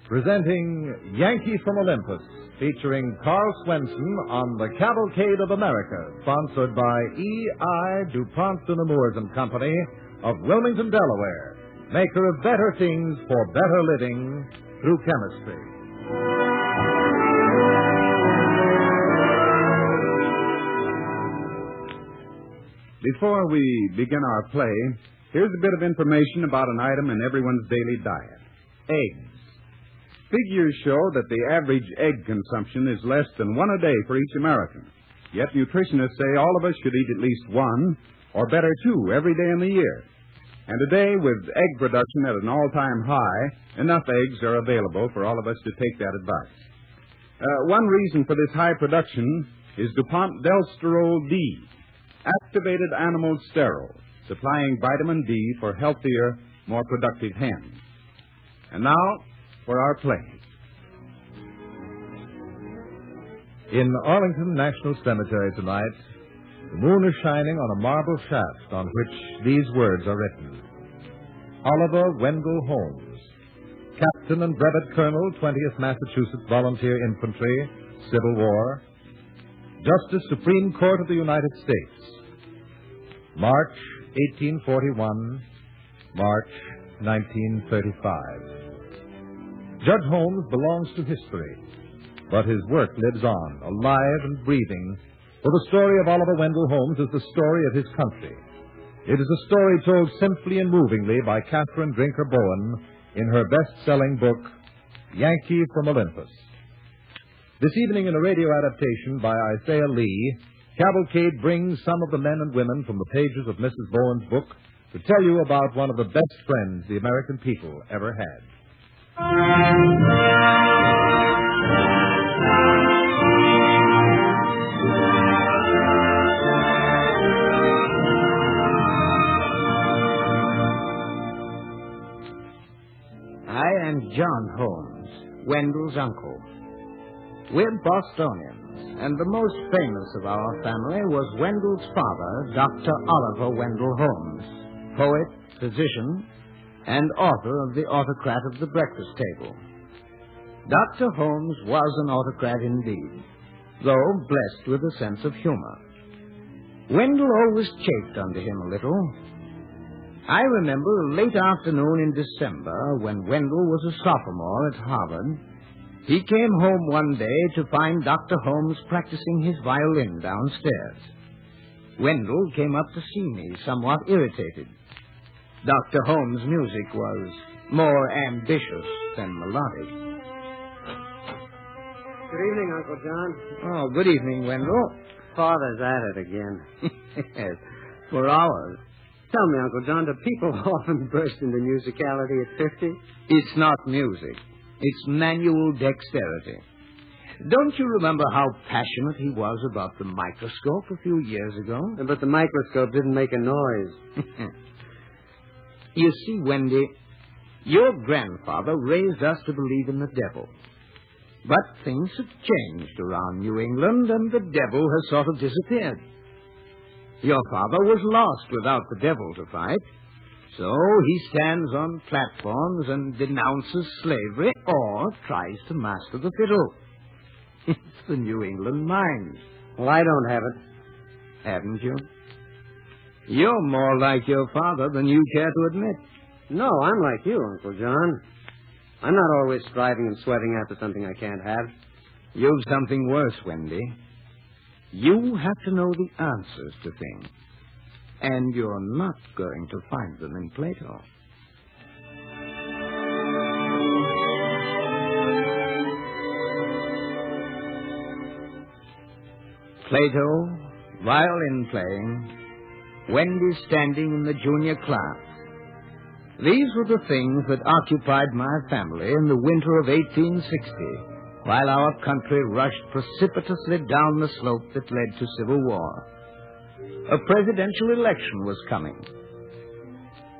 presenting Yankee from Olympus, featuring Carl Swenson on the Cavalcade of America, sponsored by E.I. DuPont de Nemours and Company of Wilmington, Delaware, maker of better things for better living through chemistry. Before we begin our play, here's a bit of information about an item in everyone's daily diet: eggs. Figures show that the average egg consumption is less than one a day for each American. Yet nutritionists say all of us should eat at least one, or better two, every day in the year. And today, with egg production at an all-time high, enough eggs are available for all of us to take that advice. One reason for this high production is DuPont Delsterol D, activated animal sterol, supplying vitamin D for healthier, more productive hens. And now, for our play. In Arlington National Cemetery tonight, the moon is shining on a marble shaft on which these words are written. Oliver Wendell Holmes, Captain and Brevet Colonel, 20th Massachusetts Volunteer Infantry, Civil War, Justice Supreme Court of the United States, March 1841, March 1935. Judge Holmes belongs to history, but his work lives on, alive and breathing, for the story of Oliver Wendell Holmes is the story of his country. It is a story told simply and movingly by Catherine Drinker Bowen in her best-selling book, Yankee from Olympus. This evening, in a radio adaptation by Isaiah Lee, Cavalcade brings some of the men and women from the pages of Mrs. Bowen's book to tell you about one of the best friends the American people ever had. I am John Holmes, Wendell's uncle. We're Bostonians, and the most famous of our family was Wendell's father, Dr. Oliver Wendell Holmes, poet, physician, and author of The Autocrat of the Breakfast Table. Dr. Holmes was an autocrat indeed, though blessed with a sense of humor. Wendell always chafed under him a little. I remember a late afternoon in December when Wendell was a sophomore at Harvard. He came home one day to find Dr. Holmes practicing his violin downstairs. Wendell came up to see me, somewhat irritated. Dr. Holmes' music was more ambitious than melodic. Good evening, Uncle John. Oh, good evening, Wendell. Father's at it again. Yes, for hours. Tell me, Uncle John, do people often burst into musicality at 50? It's not music. It's manual dexterity. Don't you remember how passionate he was about the microscope a few years ago? But the microscope didn't make a noise. You see, Wendy, your grandfather raised us to believe in the devil. But things have changed around New England, and the devil has sort of disappeared. Your father was lost without the devil to fight, so he stands on platforms and denounces slavery or tries to master the fiddle. It's the New England mind. Well, I don't have it. Haven't you? You're more like your father than you care to admit. No, I'm like you, Uncle John. I'm not always striving and sweating after something I can't have. You've something worse, Wendy. You have to know the answers to things. And you're not going to find them in Plato. Plato, violin playing, Wendy standing in the junior class. These were the things that occupied my family in the winter of 1860, while our country rushed precipitously down the slope that led to civil war. A presidential election was coming.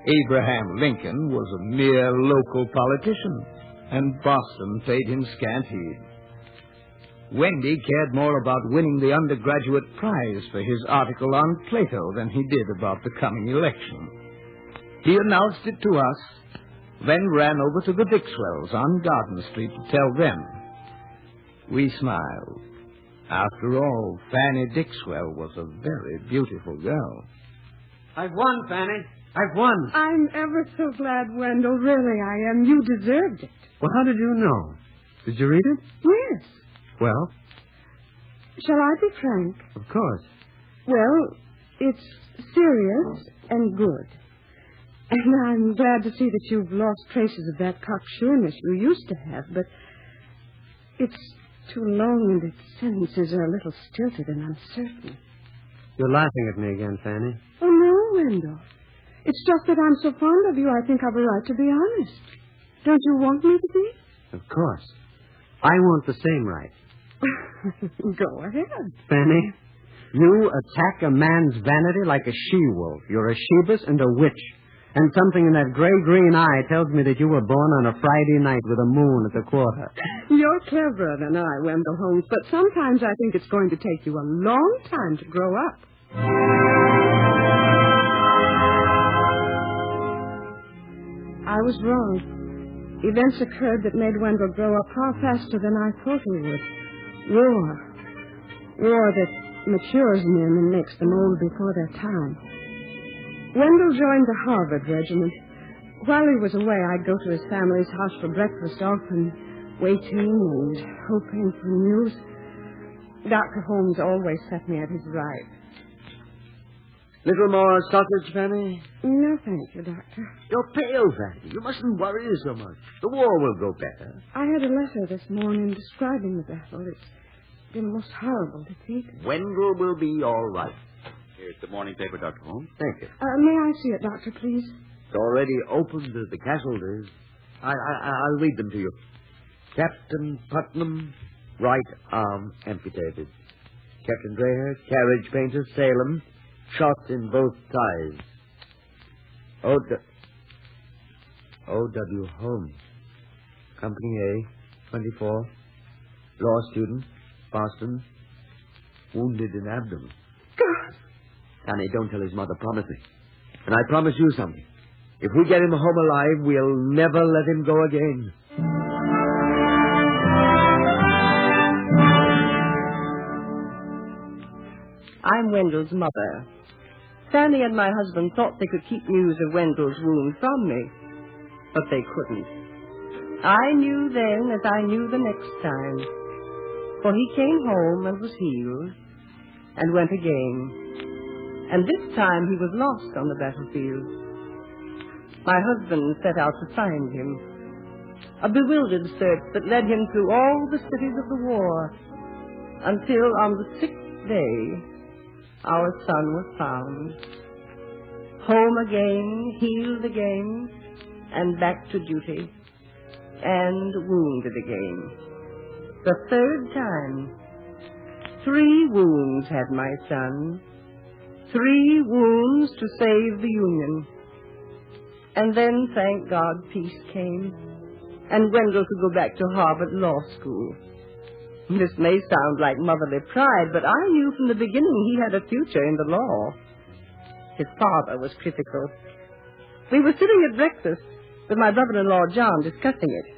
Abraham Lincoln was a mere local politician, and Boston paid him scant heed. Wendy cared more about winning the undergraduate prize for his article on Plato than he did about the coming election. He announced it to us, then ran over to the Dixwells on Garden Street to tell them. We smiled. After all, Fanny Dixwell was a very beautiful girl. I've won, Fanny. I've won. I'm ever so glad, Wendell. Really, I am. You deserved it. Well, how did you know? Did you read it? Yes. Well, Shall I be frank? of course. Well, it's serious and good. And I'm glad to see that you've lost traces of that cocksureness you used to have, but it's too long and its sentences are a little stilted and uncertain. You're laughing at me again, Fanny. Oh, no, Wendell. It's just that I'm so fond of you, I think I've a right to be honest. Don't you want me to be? Of course. I want the same right. Go ahead. Fanny, you attack a man's vanity like a she-wolf. You're a Shebus and a witch. And something in that gray-green eye tells me that you were born on a Friday night with a moon at the quarter. You're cleverer than I, Wendell Holmes, but sometimes I think it's going to take you a long time to grow up. I was wrong. Events occurred that made Wendell grow up far faster than I thought he would. War. War that matures men and makes them old before their time. Wendell joined the Harvard Regiment. While he was away, I'd go to his family's house for breakfast, often waiting and hoping for news. Dr. Holmes always set me at his right. Little more sausage, Fanny? No, thank you, Doctor. You're pale, Fanny. You mustn't worry so much. The war will go better. I had a letter this morning describing the battle. It's been a most horrible defeat. Wendell will be all right. Here's the morning paper, Dr. Holmes. Thank you. May I see it, Doctor, please? It's already opened as the casualties. I'll read them to you. Captain Putnam, right arm amputated. Captain Dreher, carriage painter, Salem, shot in both thighs. O.W. Holmes, Company A, 24, law student, Boston, wounded in abdomen. God! Fanny, don't tell his mother. Promise me. And I promise you something. If we get him home alive, we'll never let him go again. I'm Wendell's mother. Fanny and my husband thought they could keep news of Wendell's wound from me, but they couldn't. I knew then as I knew the next time, for he came home and was healed and went again. And this time he was lost on the battlefield. My husband set out to find him. A bewildered search that led him through all the cities of the war, until on the 6th day, our son was found. Home again, healed again, and back to duty, and wounded again. The 3rd time. 3 wounds had my son. 3 wounds to save the Union. And then, thank God, peace came, and Wendell could go back to Harvard Law School. This may sound like motherly pride, but I knew from the beginning he had a future in the law. His father was critical. We were sitting at breakfast with my brother-in-law, John, discussing it.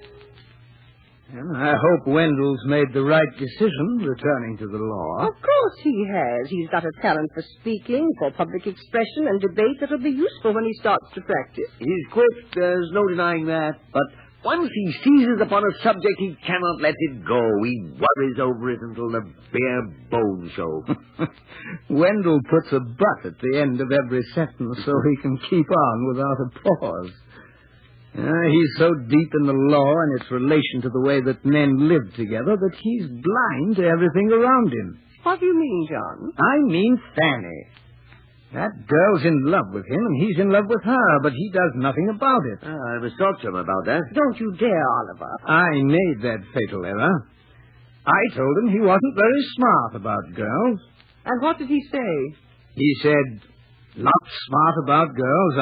And I hope Wendell's made the right decision returning to the law. Of course he has. He's got a talent for speaking, for public expression and debate that'll be useful when he starts to practice. He's quick, there's no denying that. But once he seizes upon a subject, he cannot let it go. He worries over it until the bare bones show. Wendell puts a but at the end of every sentence so he can keep on without a pause. He's so deep in the law and its relation to the way that men live together that he's blind to everything around him. What do you mean, John? I mean Fanny. That girl's in love with him, and he's in love with her, but he does nothing about it. I must talk to him about that. Don't you dare, Oliver. I made that fatal error. I told him he wasn't very smart about girls. And what did he say? He said, "Not smart about girls,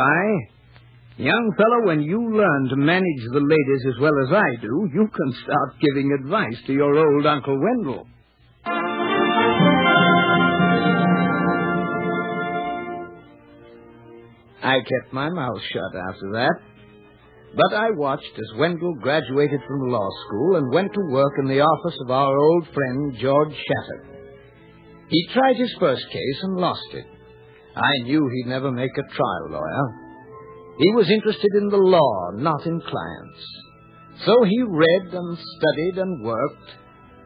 Young fellow, when you learn to manage the ladies as well as I do, you can start giving advice to your old Uncle Wendell." I kept my mouth shut after that. But I watched as Wendell graduated from law school and went to work in the office of our old friend George Shattuck. He tried his first case and lost it. I knew he'd never make a trial lawyer. He was interested in the law, not in clients. So he read and studied and worked,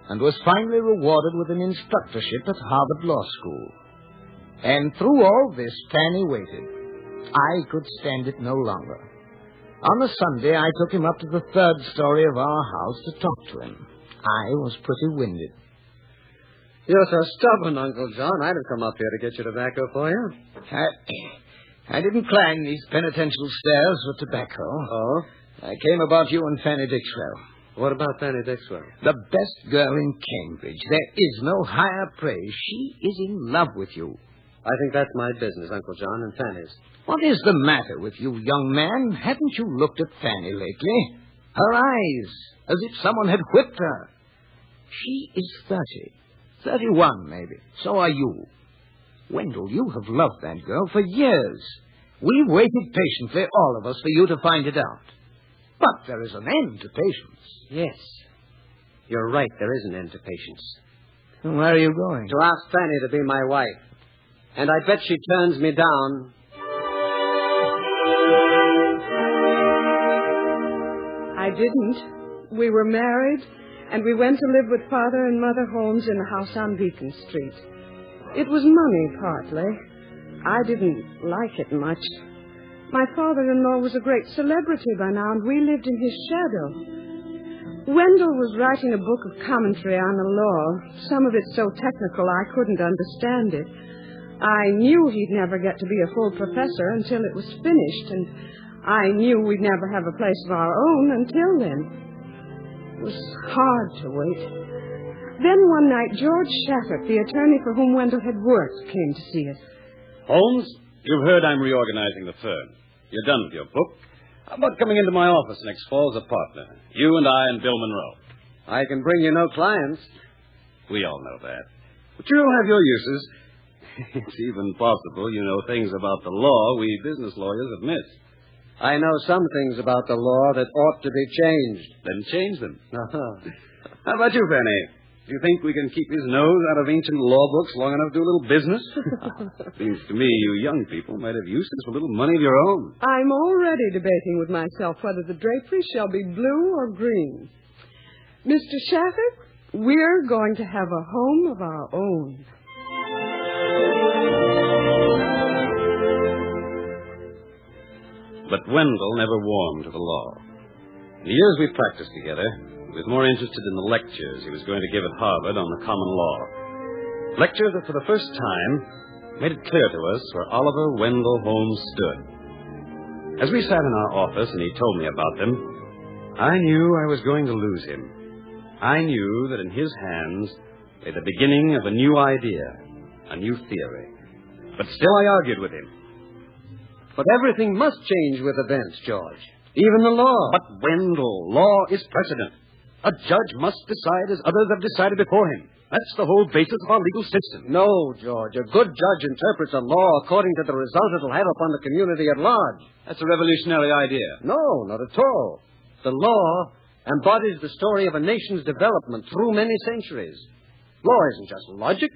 and was finally rewarded with an instructorship at Harvard Law School. And through all this, Fanny waited. I could stand it no longer. On a Sunday, I took him up to the third story of our house to talk to him. I was pretty winded. You're so stubborn, Uncle John. I'd have come up here to get your tobacco for you. I didn't climb these penitential stairs with tobacco. Oh? I came about you and Fanny Dixwell. What about Fanny Dixwell? The best girl in Cambridge. There is no higher praise. She is in love with you. I think that's my business, Uncle John, and Fanny's. What is the matter with you, young man? Haven't you looked at Fanny lately? Her eyes, as if someone had whipped her. She is 30. 31, maybe. So are you. Wendell, you have loved that girl for years. We've waited patiently, all of us, for you to find it out. But there is an end to patience. Yes. You're right, there is an end to patience. Where are you going? To ask Fanny to be my wife. And I bet she turns me down. I didn't. We were married, and we went to live with Father and Mother Holmes in a house on Beacon Street. It was money, partly. I didn't like it much. My father-in-law was a great celebrity by now, and we lived in his shadow. Wendell was writing a book of commentary on the law, some of it so technical I couldn't understand it. I knew he'd never get to be a full professor until it was finished, and I knew we'd never have a place of our own until then. It was hard to wait. Then one night, George Shattuck, the attorney for whom Wendell had worked, came to see us. Holmes, you've heard I'm reorganizing the firm. You're done with your book. How about coming into my office next fall as a partner? You and I and Bill Monroe. I can bring you no clients. We all know that. But you'll have your uses. It's even possible you know things about the law we business lawyers have missed. I know some things about the law that ought to be changed. Then change them. How about you, Fanny? Do you think we can keep his nose out of ancient law books long enough to do a little business? Seems to me you young people might have uses for a little money of your own. I'm already debating with myself whether the drapery shall be blue or green. Mr. Shattuck, we're going to have a home of our own. But Wendell never warmed to the law. In the years we practiced together, he was more interested in the lectures he was going to give at Harvard on the common law. Lectures that for the first time made it clear to us where Oliver Wendell Holmes stood. As we sat in our office and he told me about them, I knew I was going to lose him. I knew that in his hands lay the beginning of a new idea, a new theory. But still I argued with him. But everything must change with events, George. Even the law. But, Wendell, law is precedent. A judge must decide as others have decided before him. That's the whole basis of our legal system. No, George. A good judge interprets a law according to the result it'll have upon the community at large. That's a revolutionary idea. No, not at all. The law embodies the story of a nation's development through many centuries. Law isn't just logic.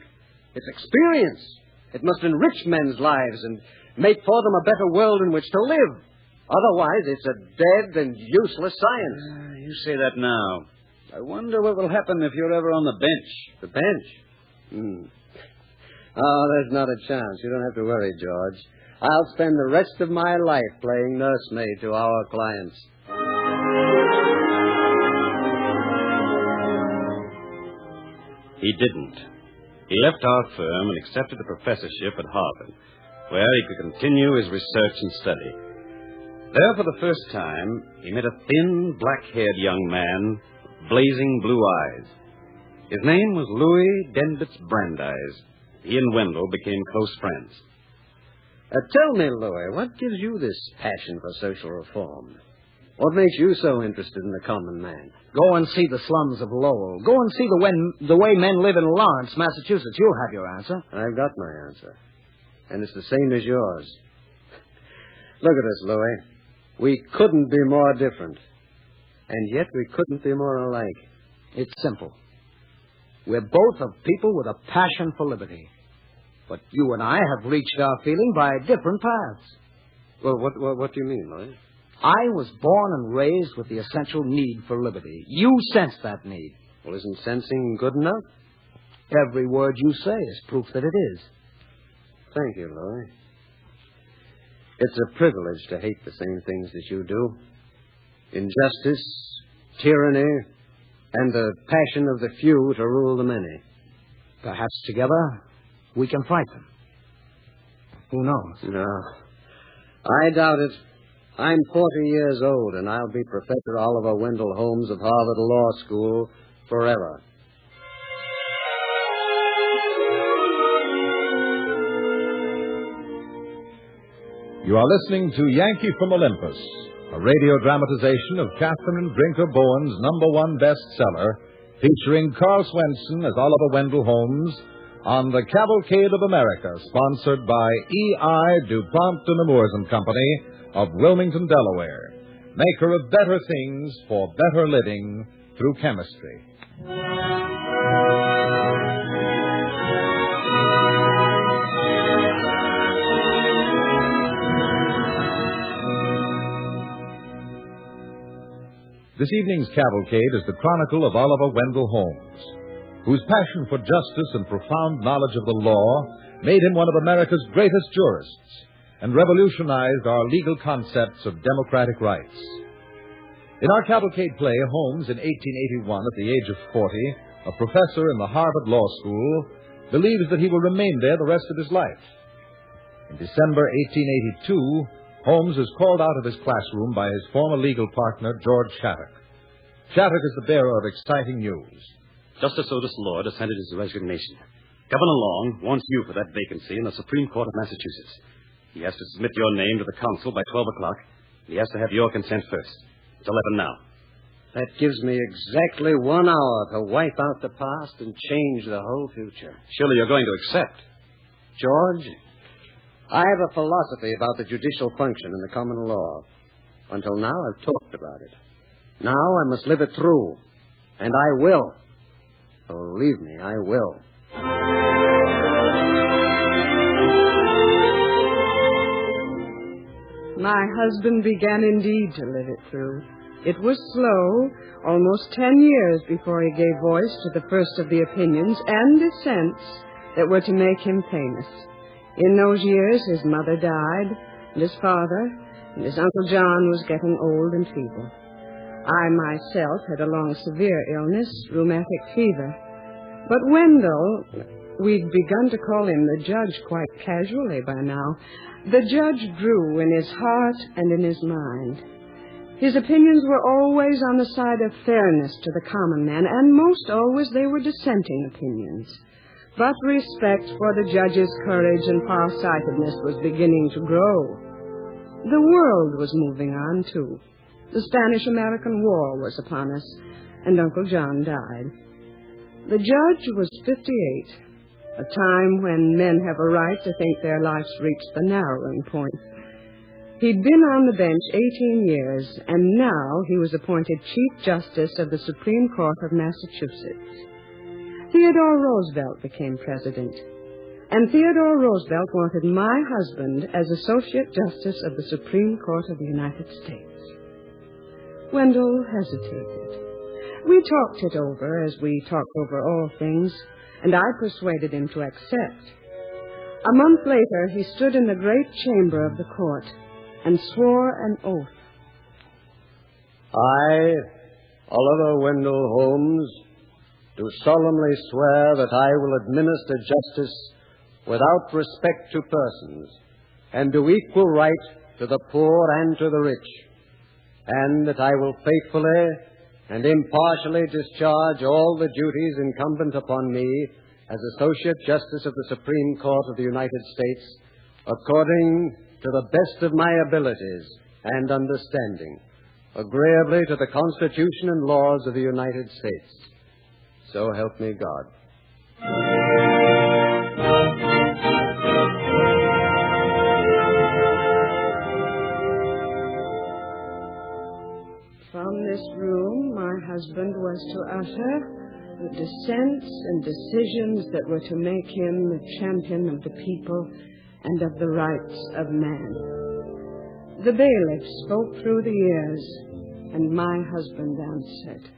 It's experience. It must enrich men's lives and make for them a better world in which to live. Otherwise, it's a dead and useless science. You say that now. I wonder what will happen if you're ever on the bench. The bench? Oh, there's not a chance. You don't have to worry, George. I'll spend the rest of my life playing nursemaid to our clients. He didn't. He left our firm and accepted a professorship at Harvard, where he could continue his research and study. There, for the first time, he met a thin, black-haired young man with blazing blue eyes. His name was Louis Denbitz Brandeis. He and Wendell became close friends. Tell me, Louis, what gives you this passion for social reform? What makes you so interested in the common man? Go and see the slums of Lowell. Go and see the way men live in Lawrence, Massachusetts. You'll have your answer. I've got my answer. And it's the same as yours. Look at us, Louis. We couldn't be more different. And yet we couldn't be more alike. It's simple. We're both of people with a passion for liberty. But you and I have reached our feeling by different paths. Well, what do you mean, Lloyd? I was born and raised with the essential need for liberty. You sense that need. Well, isn't sensing good enough? Every word you say is proof that it is. Thank you, Lloyd. It's a privilege to hate the same things that you do. Injustice, tyranny, and the passion of the few to rule the many. Perhaps together we can fight them. Who knows? No. I doubt it. I'm 40 years old, and I'll be Professor Oliver Wendell Holmes of Harvard Law School forever. You are listening to Yankee from Olympus, a radio dramatization of Catherine Drinker Bowen's #1 bestseller, featuring Carl Swenson as Oliver Wendell Holmes on the Cavalcade of America, sponsored by E.I. DuPont de Nemours and Company of Wilmington, Delaware, maker of better things for better living through chemistry. This evening's Cavalcade is the chronicle of Oliver Wendell Holmes, whose passion for justice and profound knowledge of the law made him one of America's greatest jurists and revolutionized our legal concepts of democratic rights. In our Cavalcade play, Holmes, in 1881, at the age of 40, a professor in the Harvard Law School, believes that he will remain there the rest of his life. In December 1882, Holmes is called out of his classroom by his former legal partner, George Shattuck. Shattuck is the bearer of exciting news. Justice Otis Lord has handed his resignation. Governor Long wants you for that vacancy in the Supreme Court of Massachusetts. He has to submit your name to the council by 12 o'clock. He has to have your consent first. It's 11 now. That gives me exactly 1 hour to wipe out the past and change the whole future. Surely you're going to accept. George, I have a philosophy about the judicial function in the common law. Until now, I've talked about it. Now I must live it through. And I will. Believe me, I will. My husband began indeed to live it through. It was slow, almost 10 years before he gave voice to the first of the opinions and dissents that were to make him famous. In those years, his mother died, and his father, and his Uncle John was getting old and feeble. I myself had a long severe illness, rheumatic fever. But Wendell, we'd begun to call him the judge quite casually by now, the judge grew in his heart and in his mind. His opinions were always on the side of fairness to the common man, and most always they were dissenting opinions. But respect for the judge's courage and farsightedness was beginning to grow. The world was moving on, too. The Spanish-American War was upon us, and Uncle John died. The judge was 58, a time when men have a right to think their lives reached the narrowing point. He'd been on the bench 18 years, and now he was appointed Chief Justice of the Supreme Court of Massachusetts. Theodore Roosevelt became president, and Theodore Roosevelt wanted my husband as Associate Justice of the Supreme Court of the United States. Wendell hesitated. We talked it over as we talk over all things, and I persuaded him to accept. A month later, he stood in the great chamber of the court and swore an oath. I, Oliver Wendell Holmes, do solemnly swear that I will administer justice without respect to persons, and do equal right to the poor and to the rich, and that I will faithfully and impartially discharge all the duties incumbent upon me as Associate Justice of the Supreme Court of the United States, according to the best of my abilities and understanding, agreeably to the Constitution and laws of the United States. So help me God. husband was to utter the dissents and decisions that were to make him the champion of the people and of the rights of man. The bailiff spoke through the ears, and my husband answered.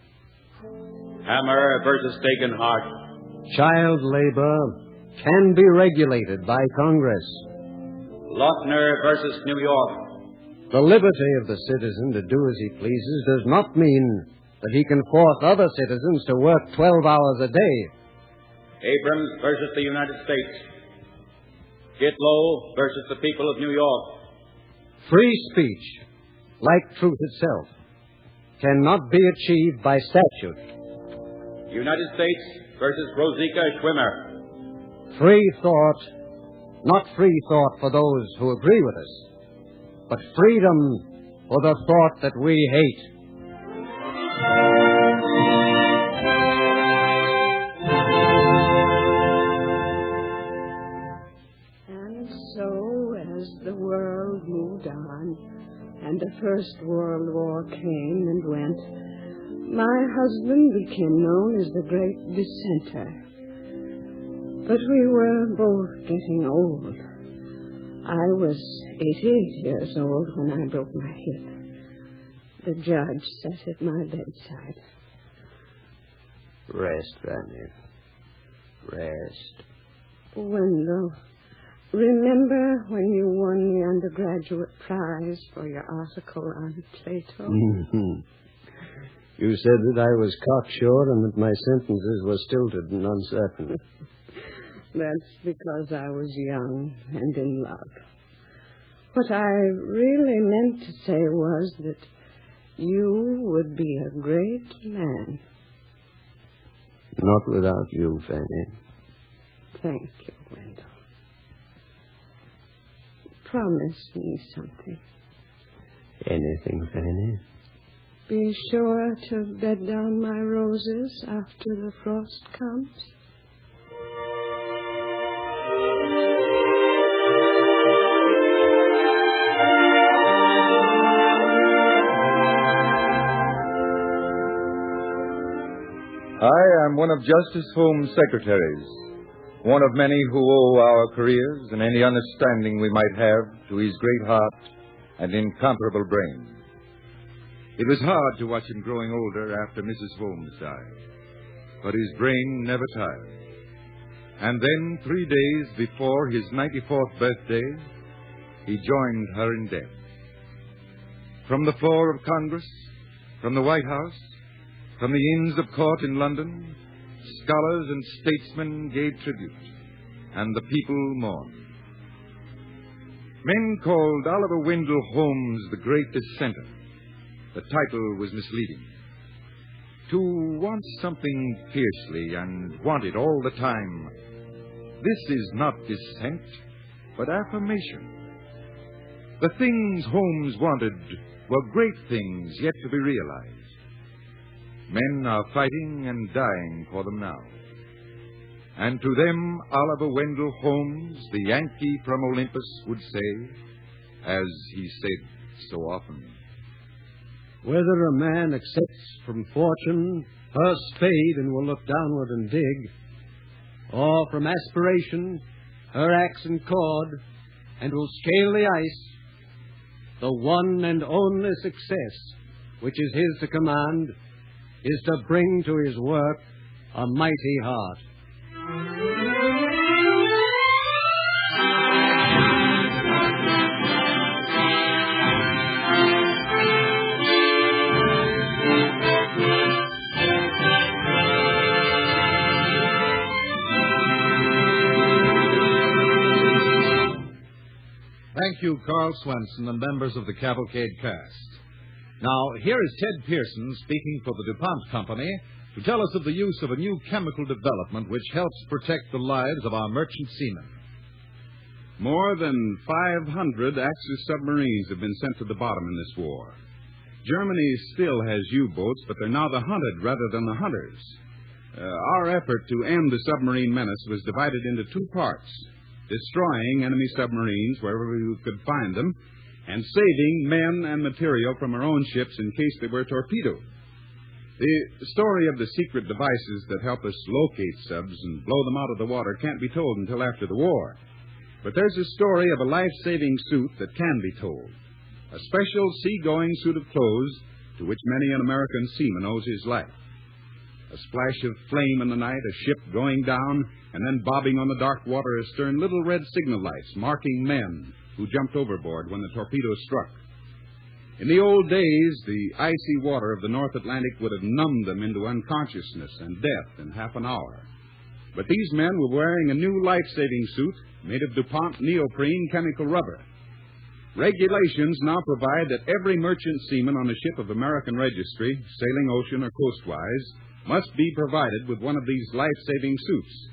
Hammer versus Dagenhart. Child labor can be regulated by Congress. Lautner versus New York. The liberty of the citizen to do as he pleases does not mean that he can force other citizens to work 12 hours a day. Abrams versus the United States. Gitlow versus the people of New York. Free speech, like truth itself, cannot be achieved by statute. United States versus Rosika Schwimmer. Free thought, not free thought for those who agree with us, but freedom for the thought that we hate. And so, as the world moved on, and the First World War came and went, my husband became known as the Great Dissenter. But we were both getting old. I was 88 years old when I broke my hip. The judge sat at my bedside. Rest, Fanny. Rest. Wendell, remember when you won the undergraduate prize for your article on Plato? You said that I was cocksure and that my sentences were stilted and uncertain. That's because I was young and in love. What I really meant to say was that you would be a great man. Not without you, Fanny. Thank you, Wendell. Promise me something. Anything, Fanny? Be sure to bed down my roses after the frost comes. I am one of Justice Holmes' secretaries, one of many who owe our careers and any understanding we might have to his great heart and incomparable brain. It was hard to watch him growing older after Mrs. Holmes died, but his brain never tired. And then, 3 days before his 94th birthday, he joined her in death. From the floor of Congress, from the White House, from the Inns of Court in London, scholars and statesmen gave tribute, and the people mourned. Men called Oliver Wendell Holmes the Great Dissenter. The title was misleading. To want something fiercely and want it all the time, this is not dissent, but affirmation. The things Holmes wanted were great things yet to be realized. Men are fighting and dying for them now. And to them, Oliver Wendell Holmes, the Yankee from Olympus, would say, as he said so often, Whether a man accepts from fortune her spade and will look downward and dig, or from aspiration her axe and cord and will scale the ice, the one and only success which is his to command is to bring to his work a mighty heart. Thank you, Carl Swenson and members of the Cavalcade cast. Now, here is Ted Pearson speaking for the DuPont Company to tell us of the use of a new chemical development which helps protect the lives of our merchant seamen. More than 500 Axis submarines have been sent to the bottom in this war. Germany still has U-boats, but they're now the hunted rather than the hunters. Our effort to end the submarine menace was divided into two parts: destroying enemy submarines wherever we could find them, and saving men and material from our own ships in case they were torpedoed. The story of the secret devices that help us locate subs and blow them out of the water can't be told until after the war. But there's a story of a life-saving suit that can be told. A special sea-going suit of clothes to which many an American seaman owes his life. A splash of flame in the night, a ship going down, and then bobbing on the dark water astern, little red signal lights marking men who jumped overboard when the torpedo struck. In the old days, the icy water of the North Atlantic would have numbed them into unconsciousness and death in half an hour. But these men were wearing a new life-saving suit made of DuPont neoprene chemical rubber. Regulations now provide that every merchant seaman on a ship of American registry, sailing ocean or coastwise, must be provided with one of these life-saving suits.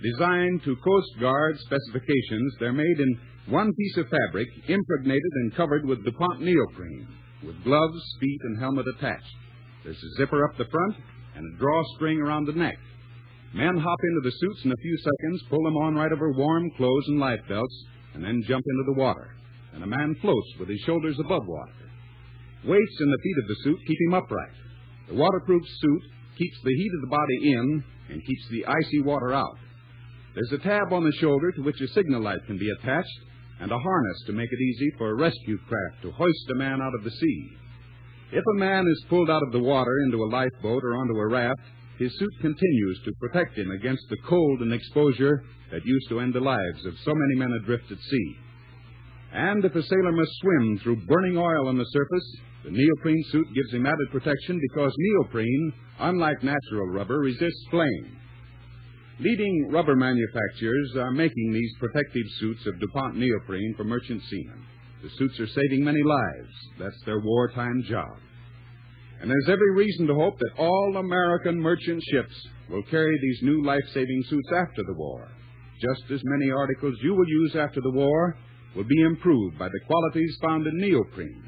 Designed to Coast Guard specifications, they're made in one piece of fabric, impregnated and covered with DuPont neoprene, with gloves, feet, and helmet attached. There's a zipper up the front and a drawstring around the neck. Men hop into the suits in a few seconds, pull them on right over warm clothes and life belts, and then jump into the water. And a man floats with his shoulders above water. Weights in the feet of the suit keep him upright. The waterproof suit keeps the heat of the body in and keeps the icy water out. There's a tab on the shoulder to which a signal light can be attached and a harness to make it easy for a rescue craft to hoist a man out of the sea. If a man is pulled out of the water into a lifeboat or onto a raft, his suit continues to protect him against the cold and exposure that used to end the lives of so many men adrift at sea. And if a sailor must swim through burning oil on the surface, the neoprene suit gives him added protection because neoprene, unlike natural rubber, resists flame. Leading rubber manufacturers are making these protective suits of DuPont neoprene for merchant seamen. The suits are saving many lives. That's their wartime job. And there's every reason to hope that all American merchant ships will carry these new life-saving suits after the war. Just as many articles you will use after the war will be improved by the qualities found in neoprene,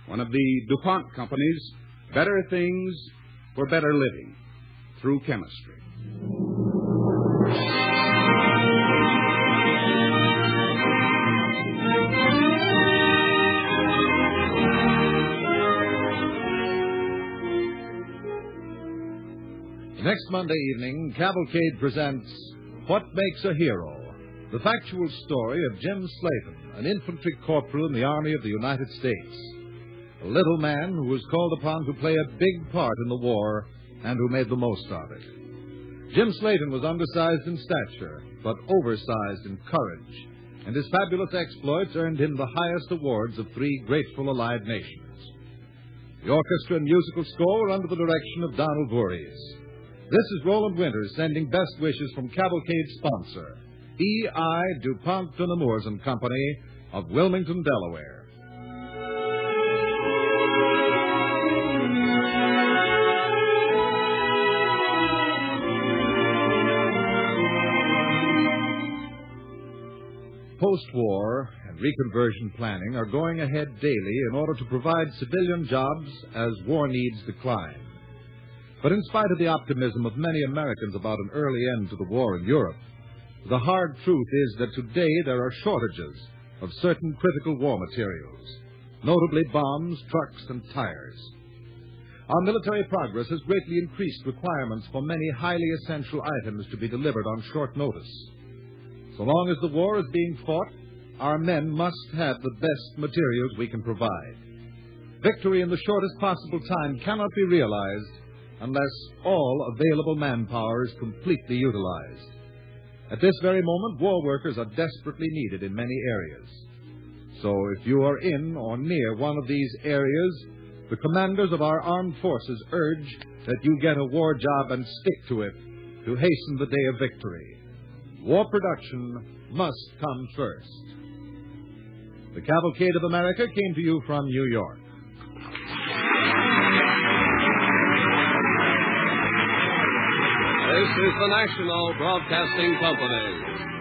one of the DuPont company's better things for better living through chemistry. Next Monday evening, Cavalcade presents What Makes a Hero, the factual story of Jim Slayton, an infantry corporal in the Army of the United States. A little man who was called upon to play a big part in the war and who made the most of it. Jim Slayton was undersized in stature, but oversized in courage, and his fabulous exploits earned him the highest awards of 3 grateful Allied nations. The orchestra and musical score were under the direction of Donald Voorhees. This is Roland Winters sending best wishes from Cavalcade's sponsor, E.I. DuPont de Nemours and Company of Wilmington, Delaware. Post-war and reconversion planning are going ahead daily in order to provide civilian jobs as war needs decline. But in spite of the optimism of many Americans about an early end to the war in Europe, the hard truth is that today there are shortages of certain critical war materials, notably bombs, trucks, and tires. Our military progress has greatly increased requirements for many highly essential items to be delivered on short notice. So long as the war is being fought, our men must have the best materials we can provide. Victory in the shortest possible time cannot be realized unless all available manpower is completely utilized. At this very moment, war workers are desperately needed in many areas. So if you are in or near one of these areas, the commanders of our armed forces urge that you get a war job and stick to it to hasten the day of victory. War production must come first. The Cavalcade of America came to you from New York. This is the National Broadcasting Company.